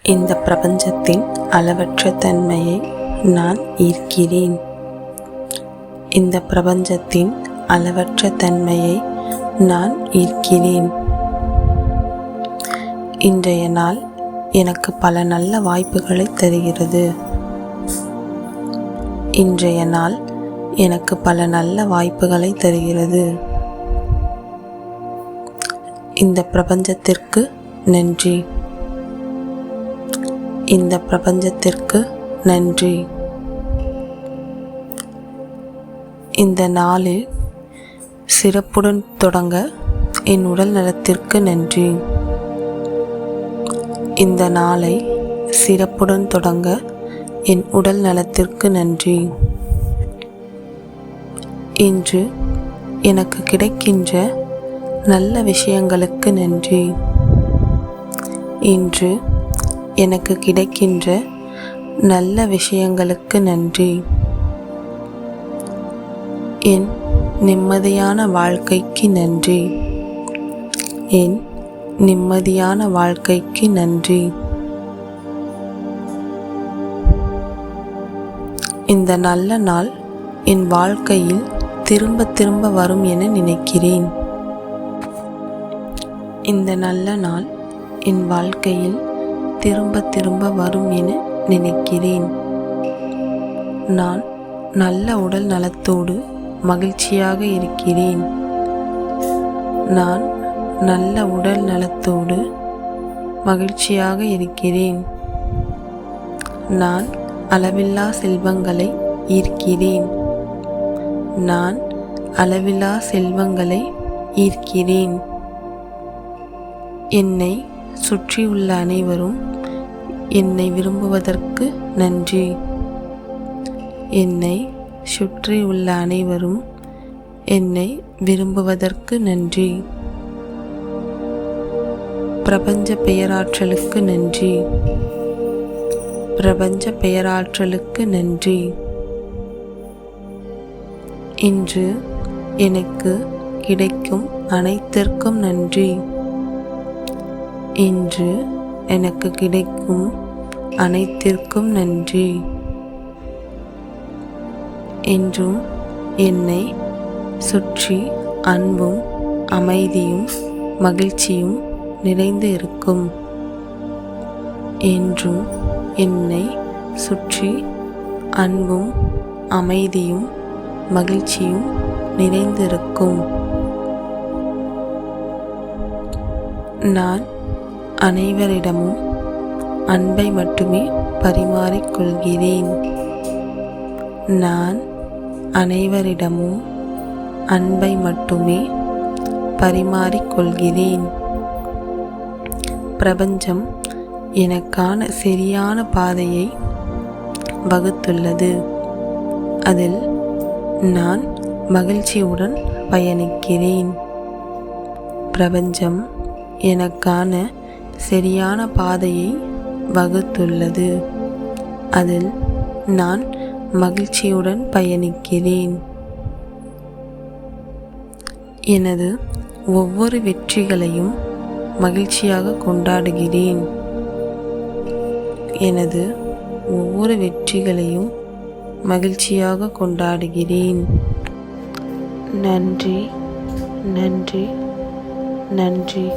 இந்த பிரபஞ்சத்தின் அளவற்ற தன்மையை நான் ஈர்க்கிறேன். இந்த பிரபஞ்சத்தின் அளவற்ற தன்மையை நான் ஈர்க்கிறேன். இன்றைய நாள் எனக்கு பல நல்ல வாய்ப்புகளை தருகிறது. இன்றைய நாள் எனக்கு பல நல்ல வாய்ப்புகளை தருகிறது. இந்த பிரபஞ்சத்திற்கு நன்றி. இந்த பிரபஞ்சத்திற்கு நன்றி. இந்த நாளில் சிறப்புடன் தொடங்க என் உடல் நலத்திற்கு நன்றி. இந்த நாளை சிறப்புடன் தொடங்க என் உடல் நலத்திற்கு நன்றி. இன்று எனக்கு கிடைக்கின்ற நல்ல விஷயங்களுக்கு நன்றி. இன்று எனக்கு கிடைக்கின்ற நல்ல விஷயங்களுக்கு நன்றி. என் நிம்மதியான வாழ்க்கைக்கு நன்றி. என் நிம்மதியான வாழ்க்கைக்கு நன்றி. இந்த நல்ல நாள் என் வாழ்க்கையில் திரும்ப திரும்ப வரும் என நினைக்கிறேன். இந்த நல்ல நாள் என் வாழ்க்கையில் திரும்ப திரும்ப வரும் என நினைக்கிறேன். நான் நல்ல உடல் நலத்தோடு மகிழ்ச்சியாக இருக்கிறேன். நான் நல்ல உடல் நலத்தோடு மகிழ்ச்சியாக இருக்கிறேன். நான் அளவில்லா செல்வங்களை ஈர்க்கிறேன். நான் அளவில்லா செல்வங்களை ஈர்க்கிறேன். என்னை சுற்றியுள்ள அனைவரும் என்னை விரும்புவதற்கு நன்றி. என்னை சுற்றியுள்ள அனைவரும் என்னை விரும்புவதற்கு நன்றி. பிரபஞ்ச பெயராற்றலுக்கு நன்றி. பிரபஞ்ச பெயராற்றலுக்கு நன்றி. இன்று எனக்கு கிடைக்கும் அனைத்திற்கும் நன்றி. இன்று எனக்கு கிடைக்கும் அனைத்திற்கும் நன்றி. என்றும் என்னை சுற்றி அன்பும் அமைதியும் மகிழ்ச்சியும் நிறைந்து இருக்கும். என்றும் என்னை சுற்றி அன்பும் அமைதியும் மகிழ்ச்சியும் நிறைந்திருக்கும். நான் அனைவரிடமும் அன்பை மட்டுமே பரிமாறிக்கொள்கிறேன். நான் அனைவரிடமும் அன்பை மட்டுமே பரிமாறிக்கொள்கிறேன். பிரபஞ்சம் எனக்கான சரியான பாதையை வகுத்துள்ளது. அதில் நான் மகிழ்ச்சியுடன் பயணிக்கிறேன். பிரபஞ்சம் எனக்கான சரியான பாதையை வகுத்துள்ளது. அதில் நான் மகிழ்ச்சியுடன் பயணிக்கிறேன். எனது ஒவ்வொரு வெற்றிகளையும் மகிழ்ச்சியாக கொண்டாடுகிறேன். எனது ஒவ்வொரு வெற்றிகளையும் மகிழ்ச்சியாக கொண்டாடுகிறேன். நன்றி, நன்றி, நன்றி.